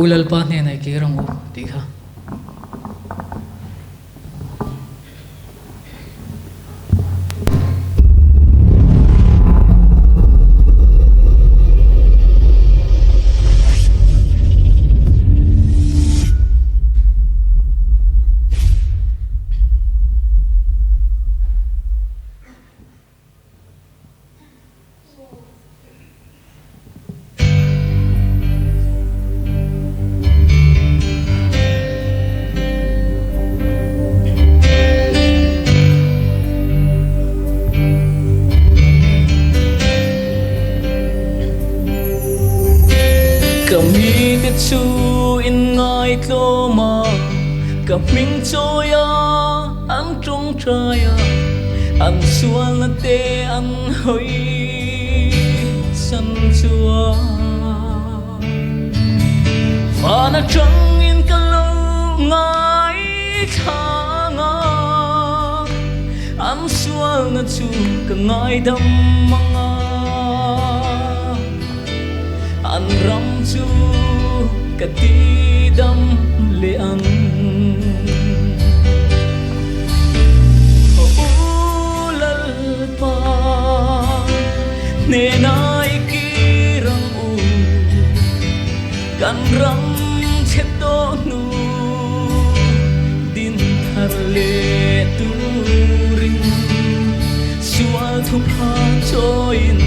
ulal pa ne nai kerang u tikha Kami chu in ngai tlo ma kaming choya an trong traya an sual na te an hoi san chua fa na trăng in kalo ngai thanga an sual na chu ka ngai dam manga an ram chu ka ti dam le an ulal pa ne nai ki rang u kan ram che to nu din thar le tu ring sual thu pha choin